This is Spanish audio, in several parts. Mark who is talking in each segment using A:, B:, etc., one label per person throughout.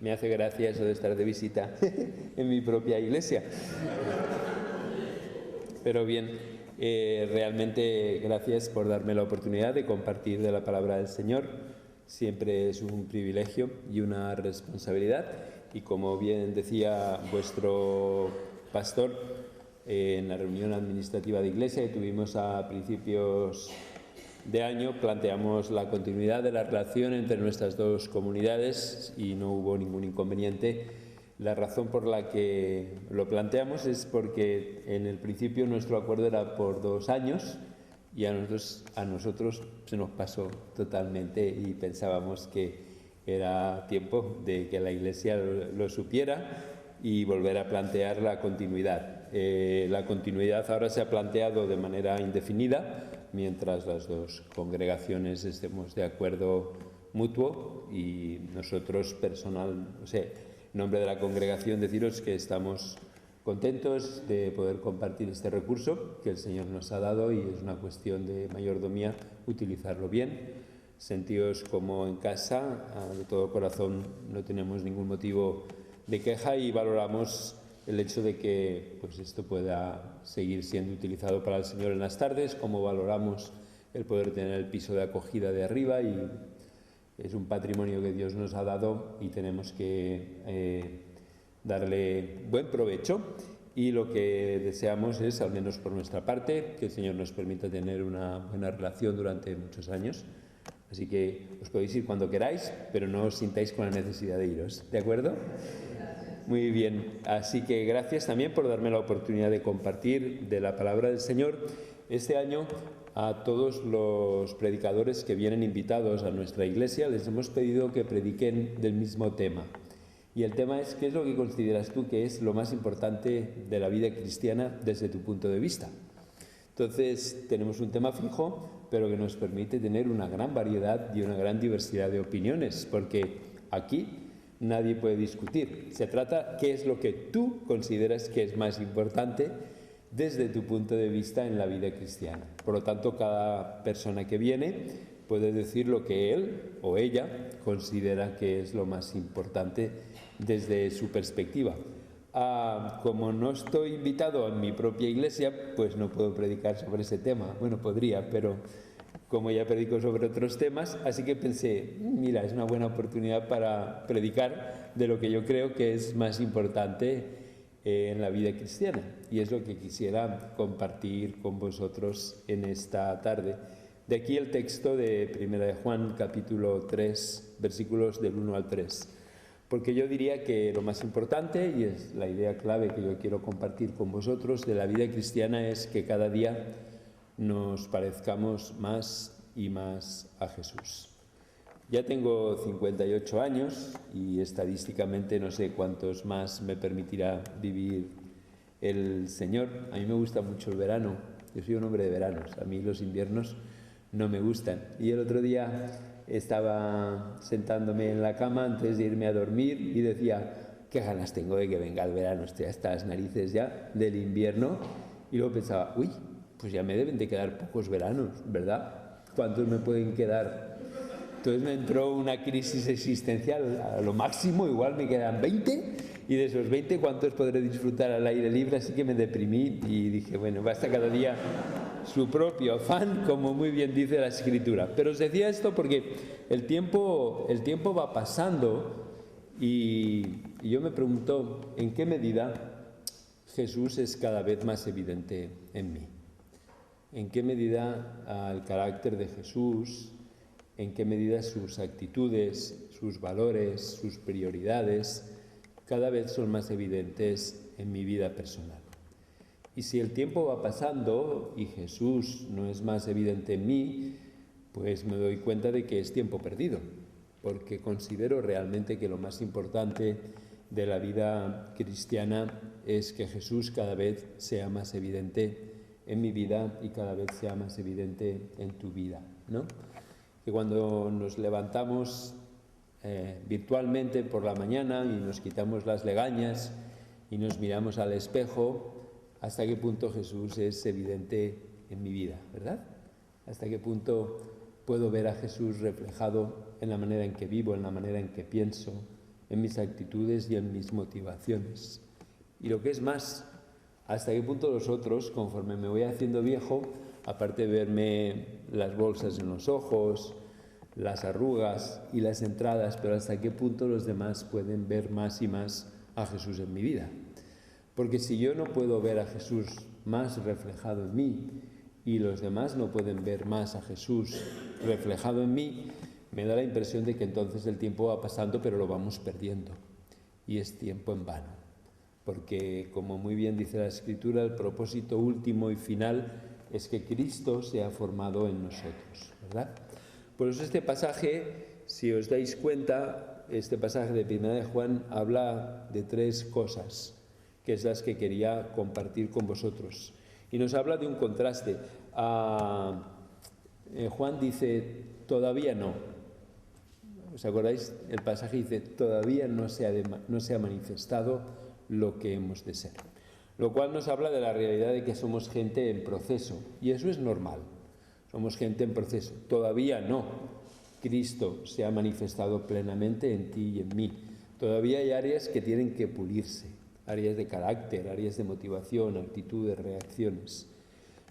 A: me hace gracia eso de estar de visita en mi propia iglesia. Pero bien, realmente gracias por darme la oportunidad de compartir de la palabra del Señor. Siempre es un privilegio y una responsabilidad. Y como bien decía vuestro pastor, en la reunión administrativa de iglesia que tuvimos a principios de año, planteamos la continuidad de la relación entre nuestras dos comunidades y no hubo ningún inconveniente. La razón por la que lo planteamos es porque en el principio nuestro acuerdo era por 2 años y a nosotros se nos pasó totalmente y pensábamos que era tiempo de que la Iglesia lo supiera y volver a plantear la continuidad. La continuidad ahora se ha planteado de manera indefinida mientras las dos congregaciones estemos de acuerdo mutuo y nosotros en nombre de la congregación deciros que estamos contentos de poder compartir este recurso que el Señor nos ha dado y es una cuestión de mayordomía utilizarlo bien. Sentíos como en casa, de todo corazón no tenemos ningún motivo de queja y valoramos el hecho de que pues esto pueda seguir siendo utilizado para el Señor en las tardes, como valoramos el poder tener el piso de acogida de arriba y es un patrimonio que Dios nos ha dado y tenemos que darle buen provecho y lo que deseamos es, al menos por nuestra parte, que el Señor nos permita tener una buena relación durante muchos años. Así que os podéis ir cuando queráis, pero no os sintáis con la necesidad de iros, ¿de acuerdo? Muy bien, así que gracias también por darme la oportunidad de compartir de la palabra del Señor. Este año a todos los predicadores que vienen invitados a nuestra iglesia les hemos pedido que prediquen del mismo tema. Y el tema es, ¿qué es lo que consideras tú que es lo más importante de la vida cristiana desde tu punto de vista? Entonces, tenemos un tema fijo, pero que nos permite tener una gran variedad y una gran diversidad de opiniones, porque aquí nadie puede discutir. Se trata qué es lo que tú consideras que es más importante desde tu punto de vista en la vida cristiana. Por lo tanto, cada persona que viene puede decir lo que él o ella considera que es lo más importante desde su perspectiva. Como no estoy invitado en mi propia iglesia, pues no puedo predicar sobre ese tema. Bueno, podría, pero como ya predico sobre otros temas, así que pensé, mira, es una buena oportunidad para predicar de lo que yo creo que es más importante en la vida cristiana. Y es lo que quisiera compartir con vosotros en esta tarde. De aquí el texto de 1 de Juan, capítulo 3, versículos del 1 al 3. Porque yo diría que lo más importante, y es la idea clave que yo quiero compartir con vosotros de la vida cristiana, es que cada día nos parezcamos más y más a Jesús. Ya tengo 58 años y estadísticamente no sé cuántos más me permitirá vivir el Señor. A mí me gusta mucho el verano, yo soy un hombre de veranos, a mí los inviernos no me gustan. Y el otro día estaba sentándome en la cama antes de irme a dormir y decía, qué ganas tengo de que venga el verano, estoy hasta las narices ya del invierno. Y luego pensaba, uy, pues ya me deben de quedar pocos veranos, ¿verdad? ¿Cuántos me pueden quedar? Entonces me entró una crisis existencial, a lo máximo igual me quedan 20 y de esos 20 ¿cuántos podré disfrutar al aire libre? Así que me deprimí y dije, bueno, basta cada día su propio afán, como muy bien dice la Escritura. Pero os decía esto porque el tiempo va pasando y yo me pregunto en qué medida Jesús es cada vez más evidente en mí. En qué medida el carácter de Jesús, en qué medida sus actitudes, sus valores, sus prioridades cada vez son más evidentes en mi vida personal. Y si el tiempo va pasando y Jesús no es más evidente en mí, pues me doy cuenta de que es tiempo perdido, porque considero realmente que lo más importante de la vida cristiana es que Jesús cada vez sea más evidente en mi vida y cada vez sea más evidente en tu vida, ¿no? Que cuando nos levantamos virtualmente por la mañana y nos quitamos las legañas y nos miramos al espejo, ¿hasta qué punto Jesús es evidente en mi vida, verdad? ¿Hasta qué punto puedo ver a Jesús reflejado en la manera en que vivo, en la manera en que pienso, en mis actitudes y en mis motivaciones. Y lo que es más, hasta qué punto los otros, conforme me voy haciendo viejo, aparte de verme las bolsas en los ojos, las arrugas y las entradas, pero hasta qué punto los demás pueden ver más y más a Jesús en mi vida. Porque si yo no puedo ver a Jesús más reflejado en mí y los demás no pueden ver más a Jesús reflejado en mí, me da la impresión de que entonces el tiempo va pasando pero lo vamos perdiendo y es tiempo en vano. Porque, como muy bien dice la Escritura, el propósito último y final es que Cristo sea formado en nosotros, ¿verdad? Por eso este pasaje, si os dais cuenta, este pasaje de 1 de Juan habla de tres cosas, que es las que quería compartir con vosotros. Y nos habla de un contraste. Juan dice, todavía no. ¿Os acordáis? El pasaje dice, todavía no se ha manifestado lo que hemos de ser. Lo cual nos habla de la realidad de que somos gente en proceso. Y eso es normal. Somos gente en proceso. Todavía no. Cristo se ha manifestado plenamente en ti y en mí. Todavía hay áreas que tienen que pulirse. Áreas de carácter, áreas de motivación, actitudes, reacciones.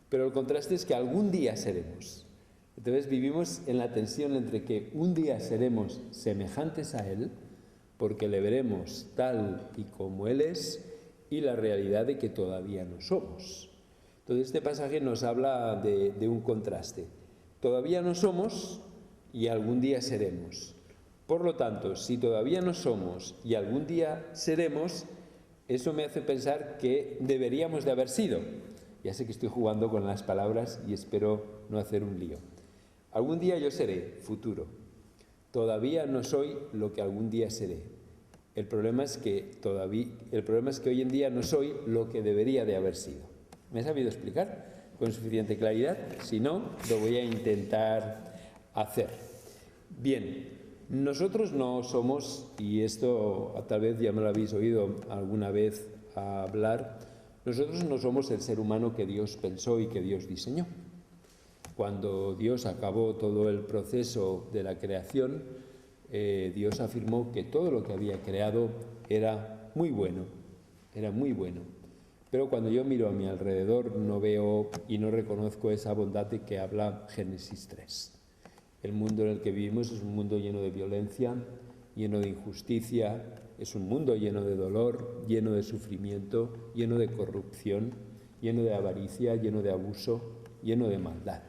A: Pero el contraste es que algún día seremos. Entonces vivimos en la tensión entre que un día seremos semejantes a Él, porque le veremos tal y como Él es, y la realidad de que todavía no somos. Entonces este pasaje nos habla de un contraste. Todavía no somos y algún día seremos. Por lo tanto, si todavía no somos y algún día seremos, eso me hace pensar que deberíamos de haber sido. Ya sé que estoy jugando con las palabras y espero no hacer un lío. Algún día yo seré, futuro. Todavía no soy lo que algún día seré. El problema es que hoy en día no soy lo que debería de haber sido. ¿Me he sabido explicar con suficiente claridad? Si no, lo voy a intentar hacer. Bien, nosotros no somos, y esto tal vez ya me lo habéis oído alguna vez hablar, nosotros no somos el ser humano que Dios pensó y que Dios diseñó. Cuando Dios acabó todo el proceso de la creación, Dios afirmó que todo lo que había creado era muy bueno, Pero cuando yo miro a mi alrededor no veo y no reconozco esa bondad de que habla Génesis 3. El mundo en el que vivimos es un mundo lleno de violencia, lleno de injusticia, es un mundo lleno de dolor, lleno de sufrimiento, lleno de corrupción, lleno de avaricia, lleno de abuso, lleno de maldad.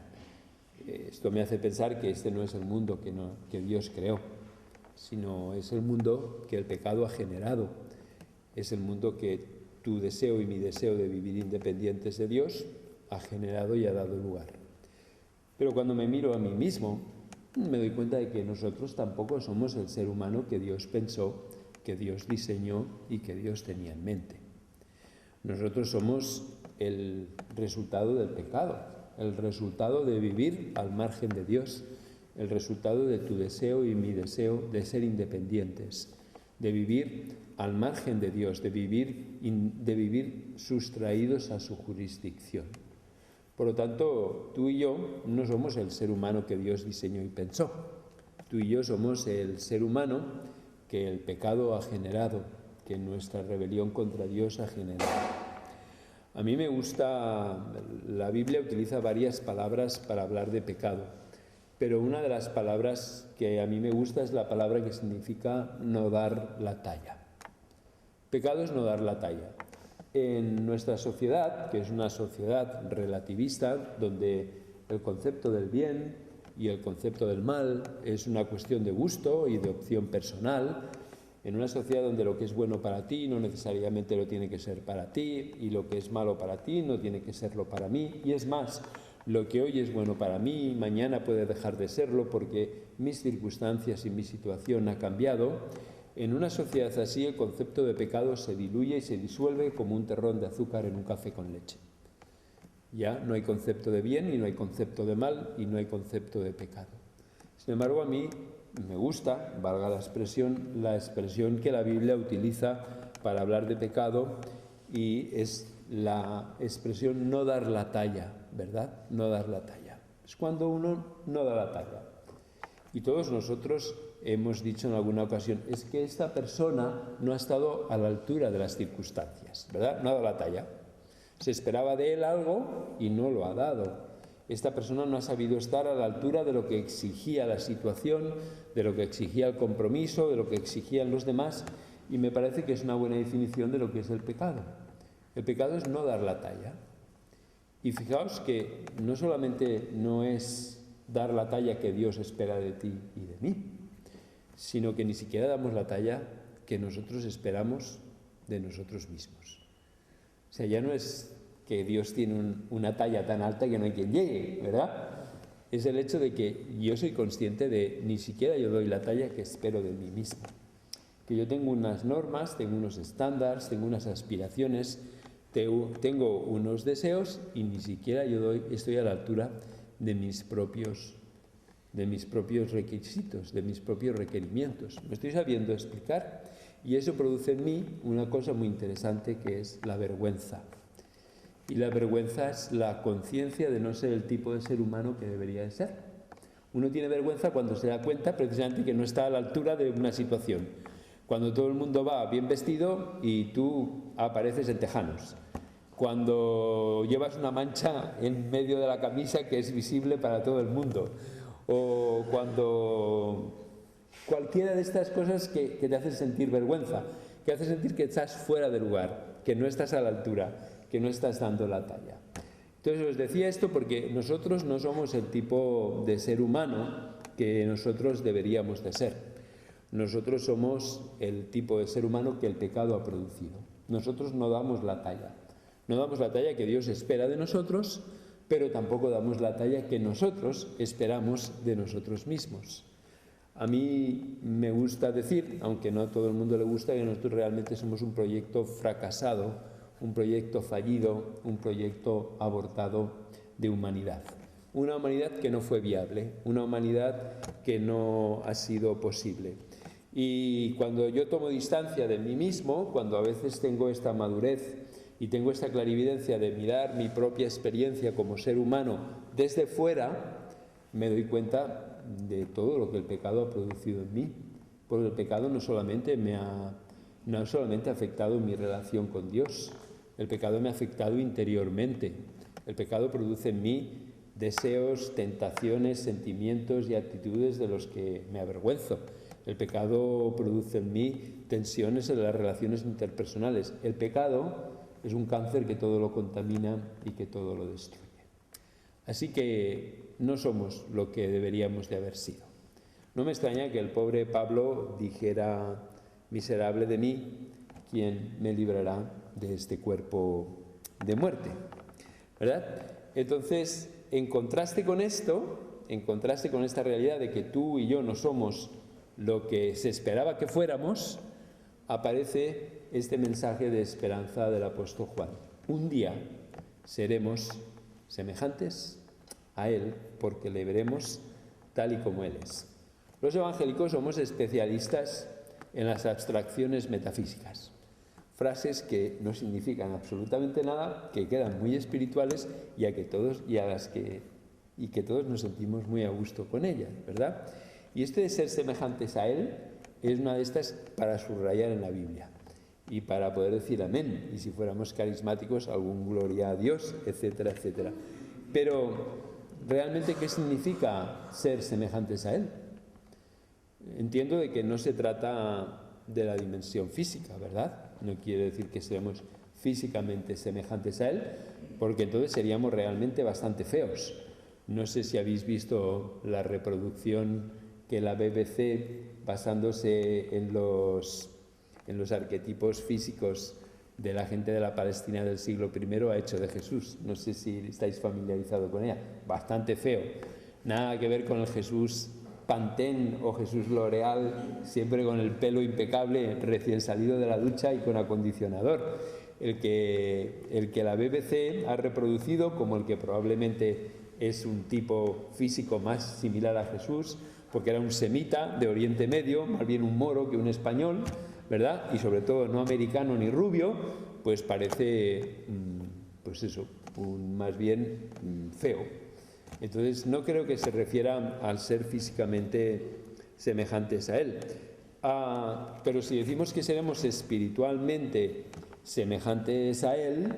A: Esto me hace pensar que este no es el mundo que Dios creó, sino es el mundo que el pecado ha generado. Es el mundo que tu deseo y mi deseo de vivir independientes de Dios ha generado y ha dado lugar. Pero cuando me miro a mí mismo, me doy cuenta de que nosotros tampoco somos el ser humano que Dios pensó, que Dios diseñó y que Dios tenía en mente. Nosotros somos el resultado del pecado, el resultado de vivir al margen de Dios, el resultado de tu deseo y mi deseo de ser independientes, de vivir al margen de Dios, de vivir sustraídos a su jurisdicción. Por lo tanto, tú y yo no somos el ser humano que Dios diseñó y pensó. Tú y yo somos el ser humano que el pecado ha generado, que nuestra rebelión contra Dios ha generado. A mí me gusta, la Biblia utiliza varias palabras para hablar de pecado, pero una de las palabras que a mí me gusta es la palabra que significa no dar la talla. Pecado es no dar la talla. En nuestra sociedad, que es una sociedad relativista, donde el concepto del bien y el concepto del mal es una cuestión de gusto y de opción personal, en una sociedad donde lo que es bueno para ti no necesariamente lo tiene que ser para ti y lo que es malo para ti no tiene que serlo para mí, y es más, lo que hoy es bueno para mí mañana puede dejar de serlo porque mis circunstancias y mi situación ha cambiado. En una sociedad así el concepto de pecado se diluye y se disuelve como un terrón de azúcar en un café con leche. Ya no hay concepto de bien y no hay concepto de mal y no hay concepto de pecado. Sin embargo, a mí me gusta, valga la expresión que la Biblia utiliza para hablar de pecado, y es la expresión no dar la talla, ¿verdad? No dar la talla. Es cuando uno no da la talla. Y todos nosotros hemos dicho en alguna ocasión, es que esta persona no ha estado a la altura de las circunstancias, ¿verdad? No ha dado la talla. Se esperaba de él algo y no lo ha dado. Esta persona no ha sabido estar a la altura de lo que exigía la situación, de lo que exigía el compromiso, de lo que exigían los demás, y me parece que es una buena definición de lo que es el pecado. El pecado es no dar la talla. Y fijaos que no solamente no es dar la talla que Dios espera de ti y de mí, sino que ni siquiera damos la talla que nosotros esperamos de nosotros mismos. O sea, ya no es que Dios tiene una talla tan alta que no hay quien llegue, ¿verdad? Es el hecho de que yo soy consciente de ni siquiera yo doy la talla que espero de mí mismo. Que yo tengo unas normas, tengo unos estándares, tengo unas aspiraciones, tengo unos deseos y ni siquiera yo estoy a la altura de mis propios requisitos, de mis propios requerimientos. Me estoy sabiendo explicar y eso produce en mí una cosa muy interesante que es la vergüenza. Y la vergüenza es la conciencia de no ser el tipo de ser humano que debería de ser. Uno tiene vergüenza cuando se da cuenta precisamente que no está a la altura de una situación. Cuando todo el mundo va bien vestido y tú apareces en tejanos. Cuando llevas una mancha en medio de la camisa que es visible para todo el mundo. O cuando cualquiera de estas cosas que te hacen sentir vergüenza, que hace sentir que estás fuera de lugar, que no estás a la altura, que no estás dando la talla. Entonces os decía esto porque nosotros no somos el tipo de ser humano que nosotros deberíamos de ser. Nosotros somos el tipo de ser humano que el pecado ha producido. Nosotros no damos la talla. No damos la talla que Dios espera de nosotros, pero tampoco damos la talla que nosotros esperamos de nosotros mismos. A mí me gusta decir, aunque no a todo el mundo le gusta, que nosotros realmente somos un proyecto fracasado, un proyecto fallido, un proyecto abortado de humanidad. Una humanidad que no fue viable, una humanidad que no ha sido posible. Y cuando yo tomo distancia de mí mismo, cuando a veces tengo esta madurez y tengo esta clarividencia de mirar mi propia experiencia como ser humano desde fuera, me doy cuenta de todo lo que el pecado ha producido en mí. Porque el pecado no solamente ha afectado mi relación con Dios, el pecado me ha afectado interiormente. El pecado produce en mí deseos, tentaciones, sentimientos y actitudes de los que me avergüenzo. El pecado produce en mí tensiones en las relaciones interpersonales. El pecado es un cáncer que todo lo contamina y que todo lo destruye. Así que no somos lo que deberíamos de haber sido. No me extraña que el pobre Pablo dijera: miserable de mí, ¿quién me librará de este cuerpo de muerte? ¿Verdad? Entonces, en contraste con esto, en contraste con esta realidad de que tú y yo no somos lo que se esperaba que fuéramos, aparece este mensaje de esperanza del apóstol Juan. Un día seremos semejantes a Él porque le veremos tal y como Él es. Los evangélicos somos especialistas en las abstracciones metafísicas, frases que no significan absolutamente nada, que quedan muy espirituales y que todos nos sentimos muy a gusto con ellas, ¿verdad? Y este de ser semejantes a Él es una de estas para subrayar en la Biblia y para poder decir amén, y si fuéramos carismáticos, algún gloria a Dios, etcétera, etcétera. Pero realmente, ¿qué significa ser semejantes a Él? Entiendo de que no se trata de la dimensión física, ¿verdad? No quiere decir que seamos físicamente semejantes a Él, porque entonces seríamos realmente bastante feos. No sé si habéis visto la reproducción que la BBC, basándose en los arquetipos físicos de la gente de la Palestina del siglo I, ha hecho de Jesús. No sé si estáis familiarizados con ella. Bastante feo. Nada que ver con el Jesús Pantene o Jesús L'Oreal, siempre con el pelo impecable, recién salido de la ducha y con acondicionador. El que la BBC ha reproducido como el que probablemente es un tipo físico más similar a Jesús, porque era un semita de Oriente Medio, más bien un moro que un español, ¿verdad? Y sobre todo no americano ni rubio, pues parece, pues eso, más bien feo. Entonces no creo que se refiera al ser físicamente semejantes a Él. Pero si decimos que seremos espiritualmente semejantes a Él,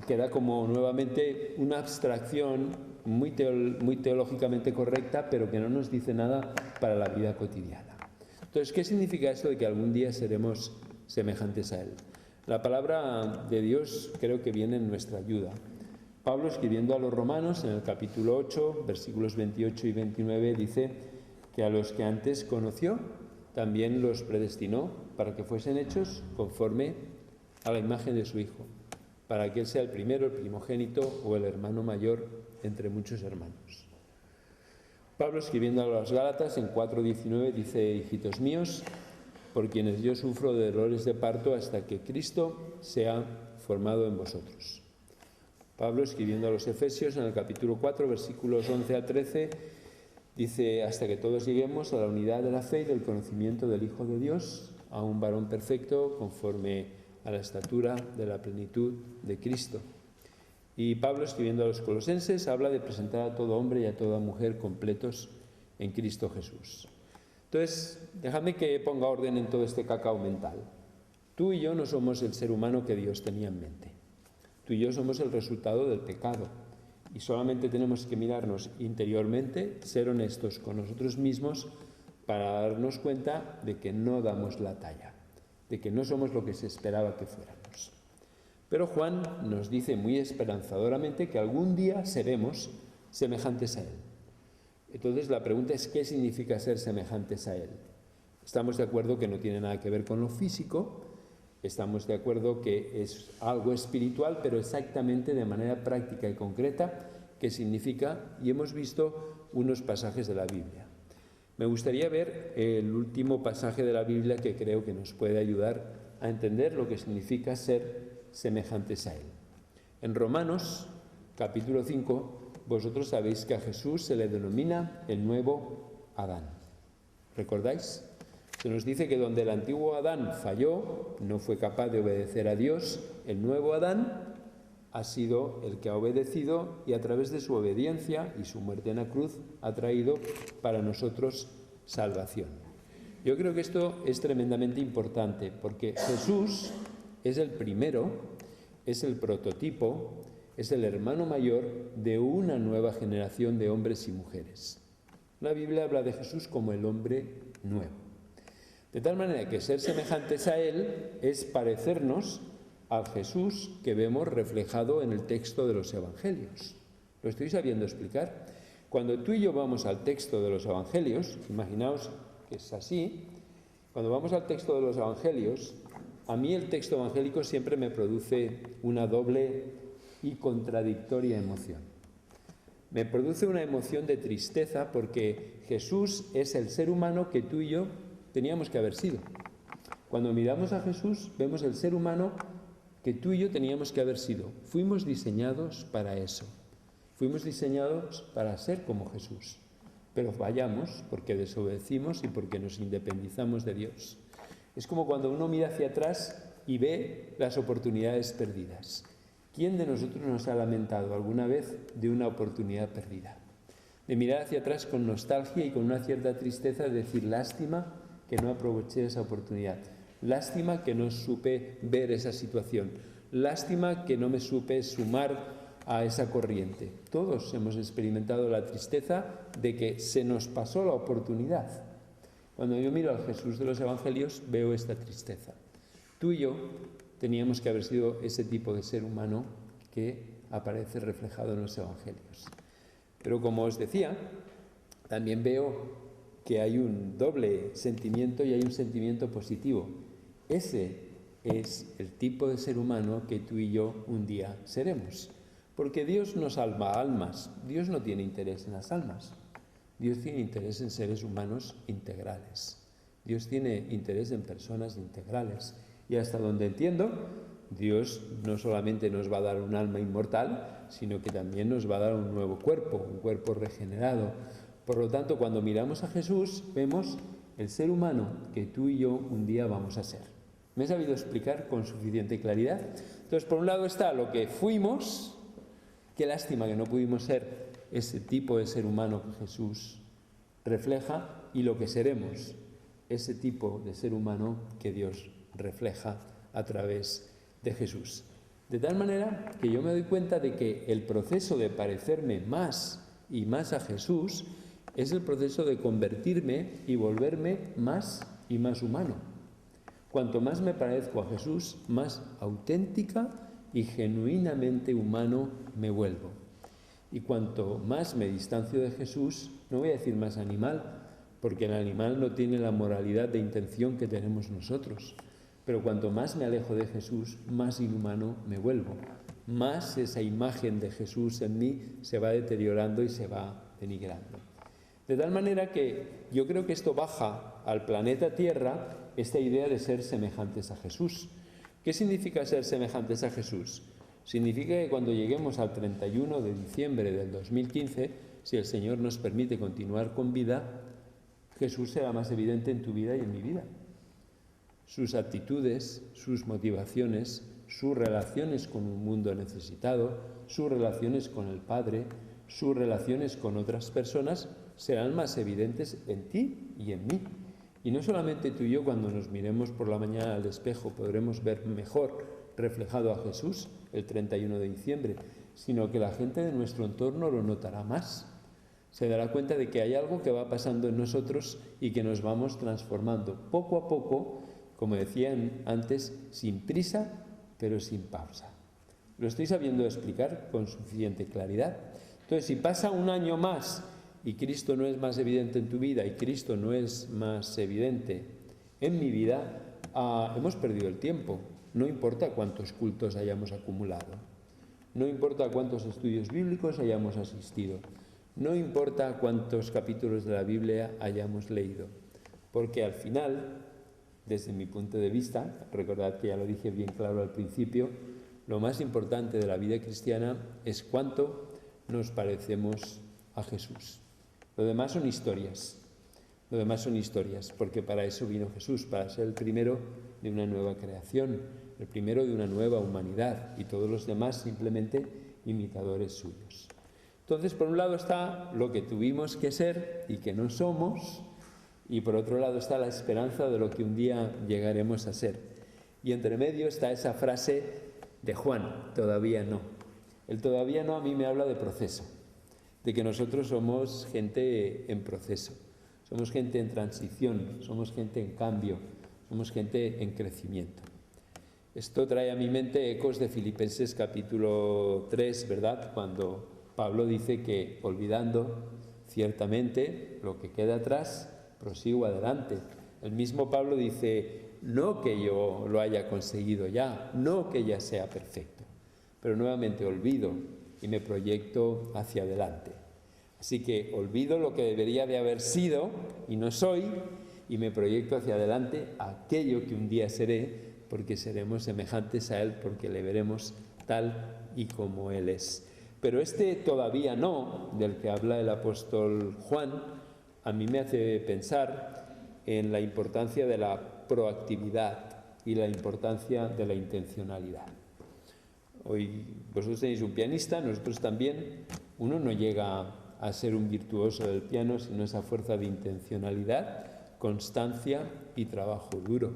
A: queda como nuevamente una abstracción muy teológicamente correcta, pero que no nos dice nada para la vida cotidiana. Entonces, ¿qué significa esto de que algún día seremos semejantes a Él? La palabra de Dios creo que viene en nuestra ayuda. Pablo, escribiendo a los romanos, en el capítulo 8, versículos 28 y 29, dice que a los que antes conoció, también los predestinó para que fuesen hechos conforme a la imagen de su Hijo, para que Él sea el primero, el primogénito o el hermano mayor entre muchos hermanos. Pablo, escribiendo a los Gálatas, en 4:19, dice: hijitos míos, por quienes yo sufro de dolores de parto hasta que Cristo sea formado en vosotros. Pablo, escribiendo a los Efesios, en el capítulo 4, versículos 11 a 13, dice: hasta que todos lleguemos a la unidad de la fe y del conocimiento del Hijo de Dios, a un varón perfecto, conforme a la estatura de la plenitud de Cristo. Y Pablo, escribiendo a los Colosenses, habla de presentar a todo hombre y a toda mujer completos en Cristo Jesús. Entonces, dejadme que ponga orden en todo este cacao mental. Tú y yo no somos el ser humano que Dios tenía en mente. Tú y yo somos el resultado del pecado. Y solamente tenemos que mirarnos interiormente, ser honestos con nosotros mismos para darnos cuenta de que no damos la talla, de que no somos lo que se esperaba que fuéramos. Pero Juan nos dice muy esperanzadoramente que algún día seremos semejantes a Él. Entonces la pregunta es: ¿qué significa ser semejantes a Él? Estamos de acuerdo que no tiene nada que ver con lo físico, estamos de acuerdo que es algo espiritual, pero exactamente de manera práctica y concreta, ¿qué significa? Y hemos visto unos pasajes de la Biblia. Me gustaría ver el último pasaje de la Biblia que creo que nos puede ayudar a entender lo que significa ser semejantes a Él. En Romanos, capítulo 5, vosotros sabéis que a Jesús se le denomina el nuevo Adán. ¿Recordáis? Se nos dice que donde el antiguo Adán falló, no fue capaz de obedecer a Dios, el nuevo Adán ha sido el que ha obedecido y a través de su obediencia y su muerte en la cruz ha traído para nosotros salvación. Yo creo que esto es tremendamente importante porque Jesús es el primero, es el prototipo, es el hermano mayor de una nueva generación de hombres y mujeres. La Biblia habla de Jesús como el hombre nuevo. De tal manera que ser semejantes a Él es parecernos al Jesús que vemos reflejado en el texto de los Evangelios. ¿Lo estoy sabiendo explicar? Cuando tú y yo vamos al texto de los Evangelios, imaginaos que es así, cuando vamos al texto de los Evangelios, a mí el texto evangélico siempre me produce una doble y contradictoria emoción. Me produce una emoción de tristeza porque Jesús es el ser humano que tú y yo teníamos que haber sido. Cuando miramos a Jesús, vemos el ser humano que tú y yo teníamos que haber sido. Fuimos diseñados para eso. Fuimos diseñados para ser como Jesús. Pero fallamos porque desobedecimos y porque nos independizamos de Dios. Es como cuando uno mira hacia atrás y ve las oportunidades perdidas. ¿Quién de nosotros nos ha lamentado alguna vez de una oportunidad perdida? De mirar hacia atrás con nostalgia y con una cierta tristeza, de decir: lástima que no aproveché esa oportunidad. Lástima que no supe ver esa situación. Lástima que no me supe sumar a esa corriente. Todos hemos experimentado la tristeza de que se nos pasó la oportunidad. Cuando yo miro al Jesús de los Evangelios, veo esta tristeza. Tú y yo teníamos que haber sido ese tipo de ser humano que aparece reflejado en los Evangelios. Pero como os decía, también veo que hay un doble sentimiento y hay un sentimiento positivo. Ese es el tipo de ser humano que tú y yo un día seremos. Porque Dios no salva almas, Dios no tiene interés en las almas. Dios tiene interés en seres humanos integrales. Dios tiene interés en personas integrales. Y hasta donde entiendo, Dios no solamente nos va a dar un alma inmortal, sino que también nos va a dar un nuevo cuerpo, un cuerpo regenerado. Por lo tanto, cuando miramos a Jesús, vemos el ser humano que tú y yo un día vamos a ser. ¿Me he sabido explicar con suficiente claridad? Entonces, por un lado está lo que fuimos. Qué lástima que no pudimos ser ese tipo de ser humano que Jesús refleja y lo que seremos, ese tipo de ser humano que Dios refleja a través de Jesús. De tal manera que yo me doy cuenta de que el proceso de parecerme más y más a Jesús es el proceso de convertirme y volverme más y más humano. Cuanto más me parezco a Jesús, más auténtica y genuinamente humano me vuelvo. Y cuanto más me distancio de Jesús, no voy a decir más animal, porque el animal no tiene la moralidad de intención que tenemos nosotros. Pero cuanto más me alejo de Jesús, más inhumano me vuelvo. Más esa imagen de Jesús en mí se va deteriorando y se va denigrando. De tal manera que yo creo que esto baja al planeta Tierra esta idea de ser semejantes a Jesús. ¿Qué significa ser semejantes a Jesús? Significa que cuando lleguemos al 31 de diciembre del 2015, si el Señor nos permite continuar con vida, Jesús será más evidente en tu vida y en mi vida. Sus actitudes, sus motivaciones, sus relaciones con un mundo necesitado, sus relaciones con el Padre, sus relaciones con otras personas serán más evidentes en ti y en mí. Y no solamente tú y yo, cuando nos miremos por la mañana al espejo, podremos ver mejor reflejado a Jesús el 31 de diciembre, sino que la gente de nuestro entorno lo notará más. Se dará cuenta de que hay algo que va pasando en nosotros y que nos vamos transformando poco a poco, como decían antes, sin prisa, pero sin pausa. ¿Lo estoy sabiendo explicar con suficiente claridad? Entonces, si pasa un año más y Cristo no es más evidente en tu vida y Cristo no es más evidente en mi vida, hemos perdido el tiempo. No importa cuántos cultos hayamos acumulado, no importa cuántos estudios bíblicos hayamos asistido, no importa cuántos capítulos de la Biblia hayamos leído, porque al final, desde mi punto de vista, recordad que ya lo dije bien claro al principio, lo más importante de la vida cristiana es cuánto nos parecemos a Jesús. Lo demás son historias, porque para eso vino Jesús, para ser el primero de una nueva creación, el primero de una nueva humanidad, y todos los demás simplemente imitadores suyos. Entonces, por un lado está lo que tuvimos que ser y que no somos, y por otro lado está la esperanza de lo que un día llegaremos a ser. Y entre medio está esa frase de Juan, todavía no. El todavía no a mí me habla de proceso, de que nosotros somos gente en proceso, somos gente en transición, somos gente en cambio, somos gente en crecimiento. Esto trae a mi mente ecos de Filipenses capítulo 3, ¿verdad?, cuando Pablo dice que olvidando ciertamente lo que queda atrás, prosigo adelante. El mismo Pablo dice, no que yo lo haya conseguido ya, no que ya sea perfecto, pero nuevamente olvido y me proyecto hacia adelante. Así que olvido lo que debería de haber sido y no soy, y me proyecto hacia adelante a aquello que un día seré, porque seremos semejantes a Él, porque le veremos tal y como Él es. Pero este todavía no, del que habla el apóstol Juan, a mí me hace pensar en la importancia de la proactividad y la importancia de la intencionalidad. Hoy vosotros tenéis un pianista, nosotros también. Uno no llega a ser un virtuoso del piano sino esa fuerza de intencionalidad, constancia y trabajo duro.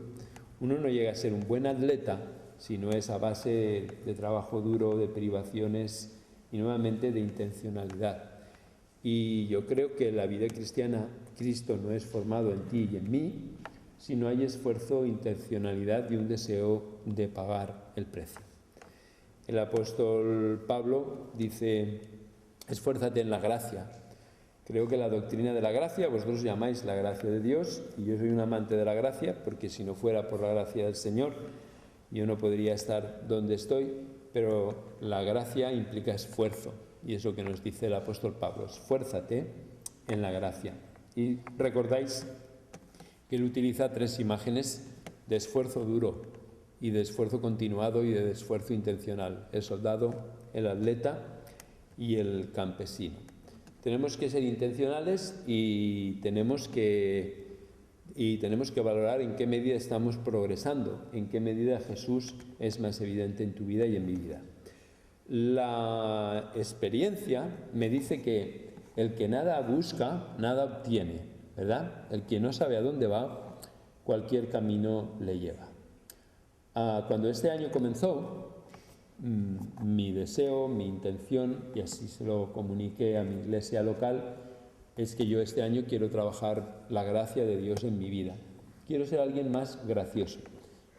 A: Uno no llega a ser un buen atleta sino esa base de trabajo duro, de privaciones y nuevamente de intencionalidad. Y yo creo que en la vida cristiana Cristo no es formado en ti y en mí, sino hay esfuerzo, intencionalidad y un deseo de pagar el precio. El apóstol Pablo dice, esfuérzate en la gracia. Creo que la doctrina de la gracia, vosotros llamáis la gracia de Dios, y yo soy un amante de la gracia, porque si no fuera por la gracia del Señor, yo no podría estar donde estoy, pero la gracia implica esfuerzo, y es lo que nos dice el apóstol Pablo, esfuérzate en la gracia. Y recordáis que él utiliza tres imágenes de esfuerzo duro, y de esfuerzo continuado y de esfuerzo intencional, el soldado, el atleta y el campesino. Tenemos que ser intencionales y tenemos que valorar en qué medida estamos progresando, en qué medida Jesús es más evidente en tu vida y en mi vida. La experiencia me dice que el que nada busca, nada obtiene, ¿verdad? El que no sabe a dónde va, cualquier camino le lleva. Cuando este año comenzó, mi deseo, mi intención, y así se lo comuniqué a mi iglesia local, es que yo este año quiero trabajar la gracia de Dios en mi vida. Quiero ser alguien más gracioso,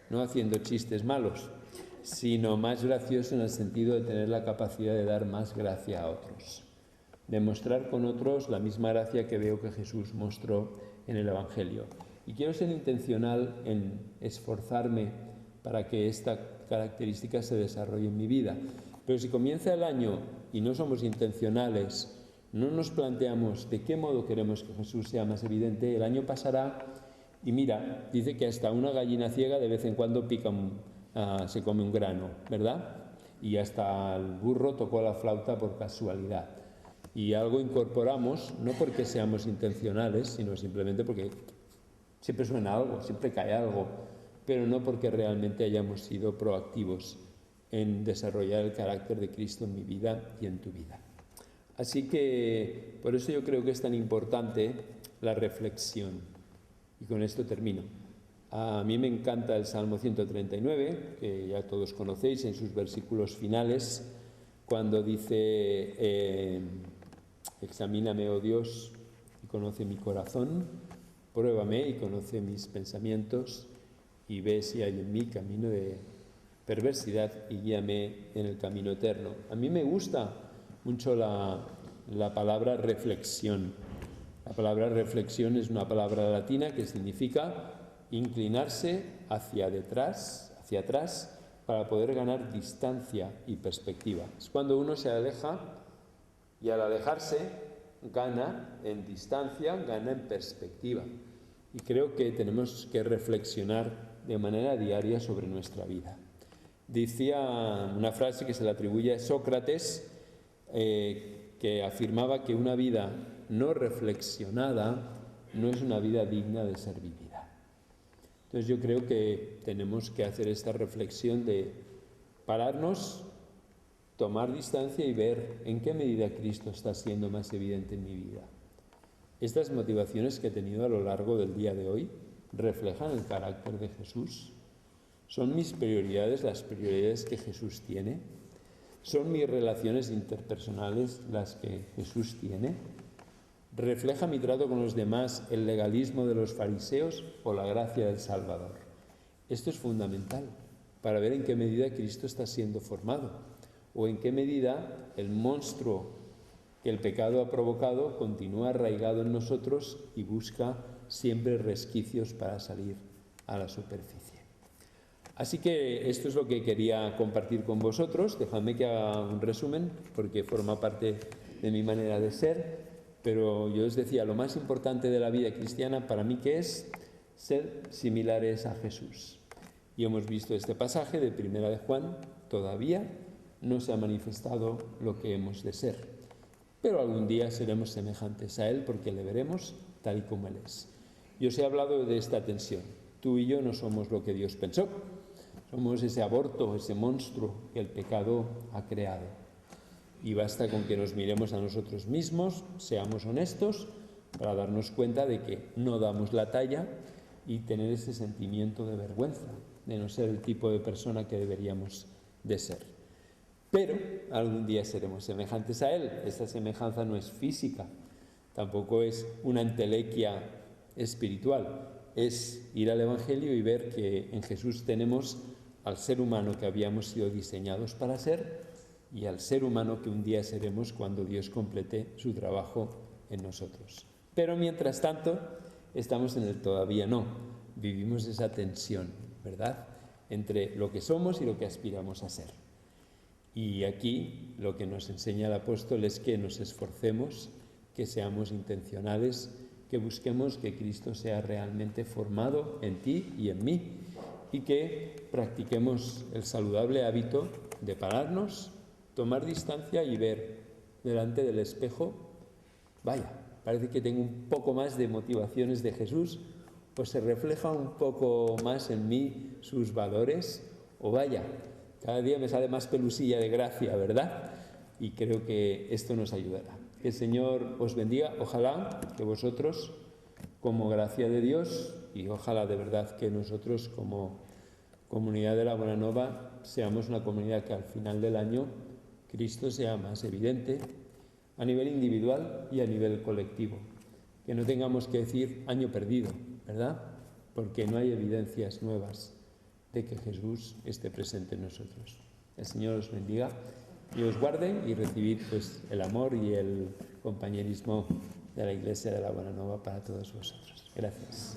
A: no haciendo chistes malos, sino más gracioso en el sentido de tener la capacidad de dar más gracia a otros, de mostrar con otros la misma gracia que veo que Jesús mostró en el Evangelio. Y quiero ser intencional en esforzarme para que esta característica se desarrolle en mi vida. Pero si comienza el año y no somos intencionales, no nos planteamos de qué modo queremos que Jesús sea más evidente, el año pasará y mira, dice que hasta una gallina ciega de vez en cuando se come un grano, ¿verdad? Y hasta el burro tocó la flauta por casualidad. Y algo incorporamos, no porque seamos intencionales, sino simplemente porque siempre suena algo, siempre cae algo, pero no porque realmente hayamos sido proactivos en desarrollar el carácter de Cristo en mi vida y en tu vida. Así que por eso yo creo que es tan importante la reflexión. Y con esto termino. A mí me encanta el Salmo 139, que ya todos conocéis en sus versículos finales, cuando dice, examíname, oh Dios, y conoce mi corazón, pruébame y conoce mis pensamientos, y ve si hay en mí camino de perversidad y guíame en el camino eterno. A mí me gusta mucho la palabra reflexión. La palabra reflexión es una palabra latina que significa inclinarse hacia atrás, para poder ganar distancia y perspectiva. Es cuando uno se aleja y al alejarse gana en distancia, gana en perspectiva. Y creo que tenemos que reflexionar de manera diaria sobre nuestra vida. Decía una frase que se le atribuye a Sócrates, que afirmaba que una vida no reflexionada no es una vida digna de ser vivida. Entonces yo creo que tenemos que hacer esta reflexión de pararnos, tomar distancia y ver en qué medida Cristo está siendo más evidente en mi vida. Estas motivaciones que he tenido a lo largo del día de hoy reflejan el carácter de Jesús. ¿Son mis prioridades las prioridades que Jesús tiene? ¿Son mis relaciones interpersonales las que Jesús tiene? ¿Refleja mi trato con los demás el legalismo de los fariseos o la gracia del Salvador? Esto es fundamental para ver en qué medida Cristo está siendo formado o en qué medida el monstruo que el pecado ha provocado continúa arraigado en nosotros y busca siempre resquicios para salir a la superficie. Así que esto es lo que quería compartir con vosotros. Dejadme que haga un resumen porque forma parte de mi manera de ser. Pero yo os decía, lo más importante de la vida cristiana para mí que es ser similares a Jesús. Y hemos visto este pasaje de Primera de Juan, todavía no se ha manifestado lo que hemos de ser. Pero algún día seremos semejantes a Él porque le veremos tal y como Él es. Yo os he hablado de esta tensión. Tú y yo no somos lo que Dios pensó. Somos ese aborto, ese monstruo que el pecado ha creado. Y basta con que nos miremos a nosotros mismos, seamos honestos, para darnos cuenta de que no damos la talla y tener ese sentimiento de vergüenza, de no ser el tipo de persona que deberíamos de ser. Pero algún día seremos semejantes a Él. Esta semejanza no es física, tampoco es una entelequia espiritual. Es ir al Evangelio y ver que en Jesús tenemos al ser humano que habíamos sido diseñados para ser y al ser humano que un día seremos cuando Dios complete su trabajo en nosotros. Pero mientras tanto, estamos en el todavía no. Vivimos esa tensión, ¿verdad?, entre lo que somos y lo que aspiramos a ser. Y aquí lo que nos enseña el apóstol es que nos esforcemos, que seamos intencionales, que busquemos que Cristo sea realmente formado en ti y en mí y que practiquemos el saludable hábito de pararnos, tomar distancia y ver delante del espejo, vaya, parece que tengo un poco más de motivaciones de Jesús, pues se refleja un poco más en mí sus valores, o vaya, cada día me sale más pelusilla de gracia, ¿verdad? Y creo que esto nos ayudará. Que el Señor os bendiga. Ojalá que vosotros, como gracia de Dios, y ojalá de verdad que nosotros como comunidad de la Buena Nova seamos una comunidad que al final del año Cristo sea más evidente a nivel individual y a nivel colectivo. Que no tengamos que decir año perdido, ¿verdad? Porque no hay evidencias nuevas de que Jesús esté presente en nosotros. El Señor os bendiga y os guarde, y recibid pues el amor y el compañerismo de la Iglesia de la Buena Nova para todos vosotros. Gracias.